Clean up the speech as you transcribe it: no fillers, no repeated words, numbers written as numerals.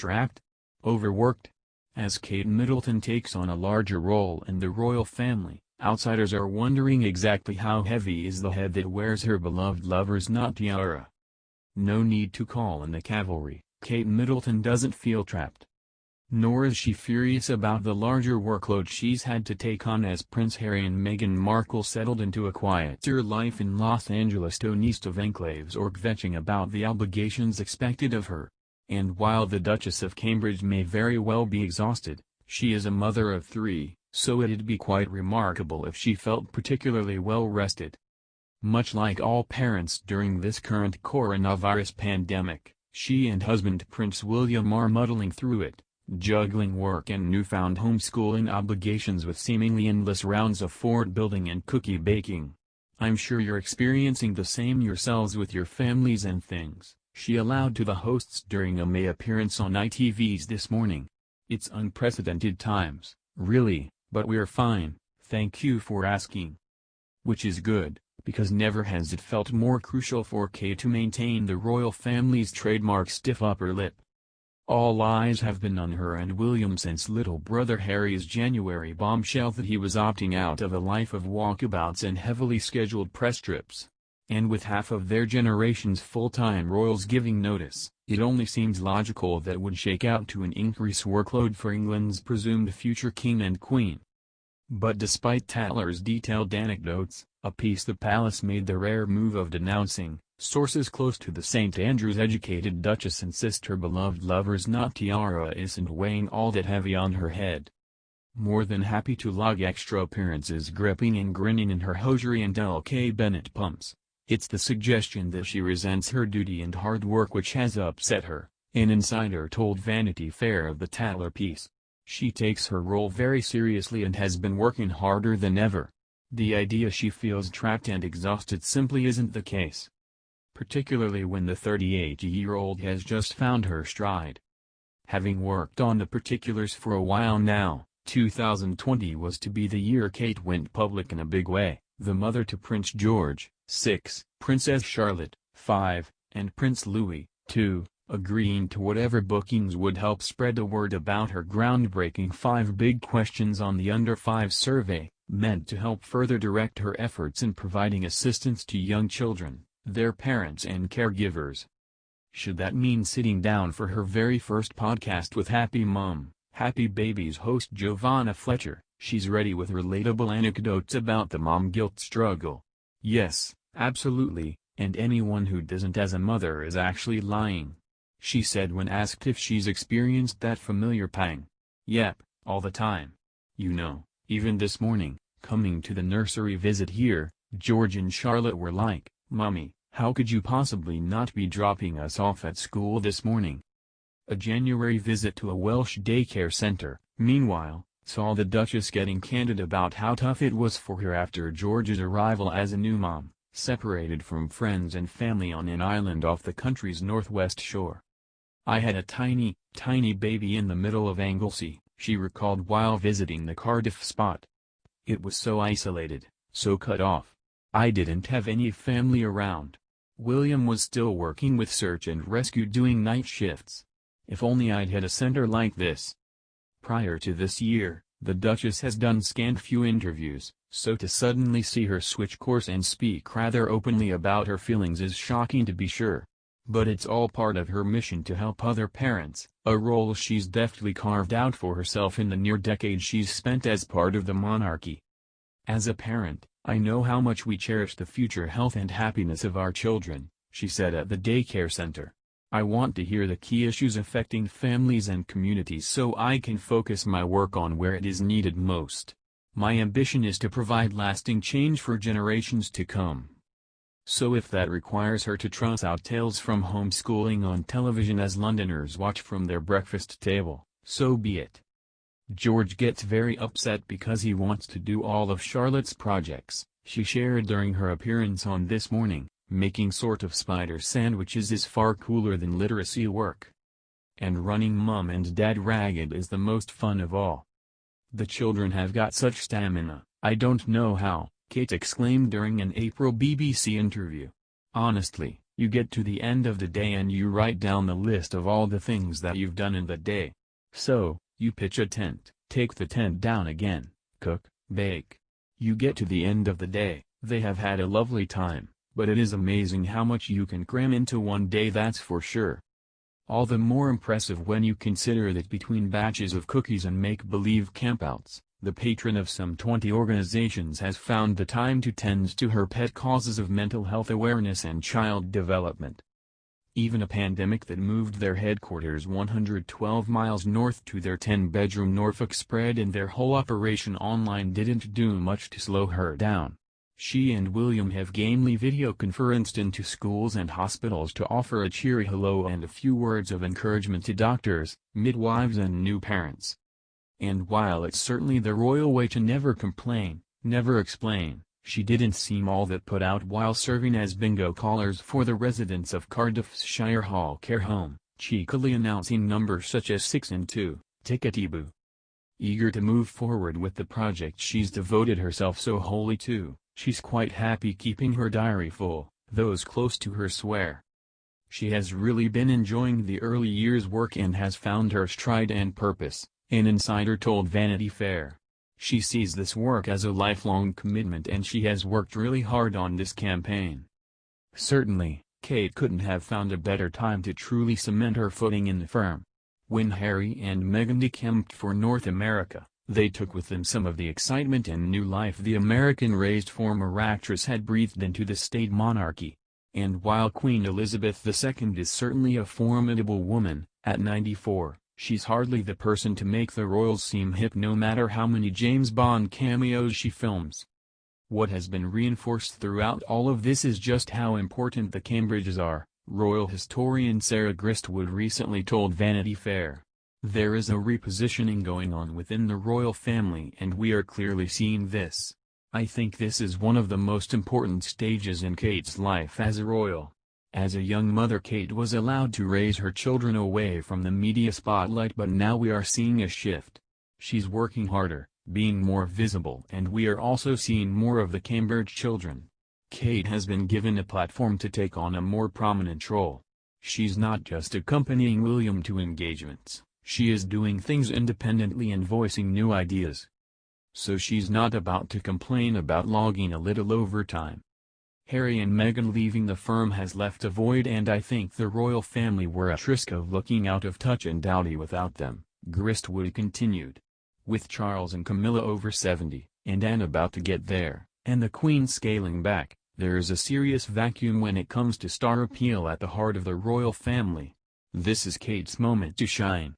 Strapped? Overworked? As Kate Middleton takes on a larger role in the royal family, outsiders are wondering exactly how heavy is the head that wears her beloved lover's knot tiara. No need to call in the cavalry, Kate Middleton doesn't feel trapped. Nor is she furious about the larger workload she's had to take on as Prince Harry and Meghan Markle settled into a quieter life in Los Angeles east of enclaves or kvetching about the obligations expected of her. And while the Duchess of Cambridge may very well be exhausted, she is a mother of 3, so it'd be quite remarkable if she felt particularly well rested. Much like all parents during this current coronavirus pandemic, she and husband Prince William are muddling through it, juggling work and newfound homeschooling obligations with seemingly endless rounds of fort building and cookie baking. "I'm sure you're experiencing the same yourselves with your families and things," she allowed to the hosts during a May appearance on ITV's This Morning. "It's unprecedented times, really, but we're fine, thank you for asking." Which is good, because never has it felt more crucial for Kate to maintain the royal family's trademark stiff upper lip. All eyes have been on her and William since little brother Harry's January bombshell that he was opting out of a life of walkabouts and heavily scheduled press trips. And with half of their generation's full-time royals giving notice, it only seems logical that would shake out to an increased workload for England's presumed future king and queen. But despite Tatler's detailed anecdotes, a piece the palace made the rare move of denouncing, sources close to the St. Andrews educated Duchess insist her beloved lover's knot tiara isn't weighing all that heavy on her head. More than happy to log extra appearances gripping and grinning in her hosiery and LK Bennett pumps, it's the suggestion that she resents her duty and hard work which has upset her, an insider told Vanity Fair of the Tatler piece. She takes her role very seriously and has been working harder than ever. The idea she feels trapped and exhausted simply isn't the case. Particularly when the 38-year-old has just found her stride. Having worked on the particulars for a while now, 2020 was to be the year Kate went public in a big way, the mother to Prince George, 6, Princess Charlotte, 5, and Prince Louis, 2, agreeing to whatever bookings would help spread the word about her groundbreaking 5 Big Questions on the Under 5 survey, meant to help further direct her efforts in providing assistance to young children, their parents and caregivers. Should that mean sitting down for her very first podcast with Happy Mom, Happy Babies host Giovanna Fletcher, she's ready with relatable anecdotes about the mom guilt struggle. "Yes, absolutely, and anyone who doesn't as a mother is actually lying," she said when asked if she's experienced that familiar pang. "Yep, all the time. You know, even this morning, coming to the nursery visit here, George and Charlotte were like, 'Mommy, how could you possibly not be dropping us off at school this morning?'" A January visit to a Welsh daycare center, meanwhile, saw the Duchess getting candid about how tough it was for her after George's arrival as a new mom, separated from friends and family on an island off the country's northwest shore. "I had a tiny, tiny baby in the middle of Anglesey," she recalled while visiting the Cardiff spot. "It was so isolated, so cut off. I didn't have any family around. William was still working with search and rescue doing night shifts. If only I'd had a center like this." Prior to this year, the Duchess has done scant few interviews, so to suddenly see her switch course and speak rather openly about her feelings is shocking to be sure. But it's all part of her mission to help other parents, a role she's deftly carved out for herself in the near decade she's spent as part of the monarchy. "As a parent, I know how much we cherish the future health and happiness of our children," she said at the daycare center. "I want to hear the key issues affecting families and communities so I can focus my work on where it is needed most. My ambition is to provide lasting change for generations to come." So if that requires her to trot out tales from homeschooling on television as Londoners watch from their breakfast table, so be it. George gets very upset because he wants to do all of Charlotte's projects, she shared during her appearance on This Morning. "Making sort of spider sandwiches is far cooler than literacy work. And running mum and dad ragged is the most fun of all. The children have got such stamina, I don't know how," Kate exclaimed during an April BBC interview. "Honestly, You get to the end of the day and you write down the list of all the things that you've done in the day. So, you pitch a tent, take the tent down again, cook, bake. You get to the end of the day, they have had a lovely time, but it is amazing how much you can cram into one day, that's for sure. All the more impressive when you consider that between batches of cookies and make-believe campouts, the patron of some 20 organizations has found the time to tend to her pet causes of mental health awareness and child development. Even a pandemic that moved their headquarters 112 miles north to their 10-bedroom Norfolk spread and their whole operation online didn't do much to slow her down. She and Willam have gamely video-conferenced into schools and hospitals to offer a cheery hello and a few words of encouragement to doctors, midwives and new parents. And while it's certainly the royal way to never complain, never explain, she didn't seem all that put out while serving as bingo callers for the residents of Cardiff's Shire Hall Care Home, cheekily announcing numbers such as 6 and 2, tickety-boo. Eager to move forward with the project she's devoted herself so wholly to, she's quite happy keeping her diary full, those close to her swear. She has really been enjoying the early years' work and has found her stride and purpose, an insider told Vanity Fair. She sees this work as a lifelong commitment and she has worked really hard on this campaign. Certainly, Kate couldn't have found a better time to truly cement her footing in the firm. When Harry and Meghan decamped for North America, they took with them some of the excitement and new life the American-raised former actress had breathed into the state monarchy. And while Queen Elizabeth II is certainly a formidable woman, at 94, she's hardly the person to make the royals seem hip no matter how many James Bond cameos she films. What has been reinforced throughout all of this is just how important the Cambridges are, royal historian Sarah Gristwood recently told Vanity Fair. There is a repositioning going on within the royal family and we are clearly seeing this. I think this is one of the most important stages in Kate's life as a royal. As a young mother, Kate was allowed to raise her children away from the media spotlight, but now we are seeing a shift. She's working harder, being more visible, and we are also seeing more of the Cambridge children. Kate has been given a platform to take on a more prominent role. She's not just accompanying Willam to engagements, she is doing things independently and voicing new ideas. So she's not about to complain about logging a little overtime. Harry and Meghan leaving the firm has left a void, and I think the royal family were at risk of looking out of touch and dowdy without them, Gristwood continued. With Charles and Camilla over 70, and Anne about to get there, and the Queen scaling back, there is a serious vacuum when it comes to star appeal at the heart of the royal family. This is Kate's moment to shine.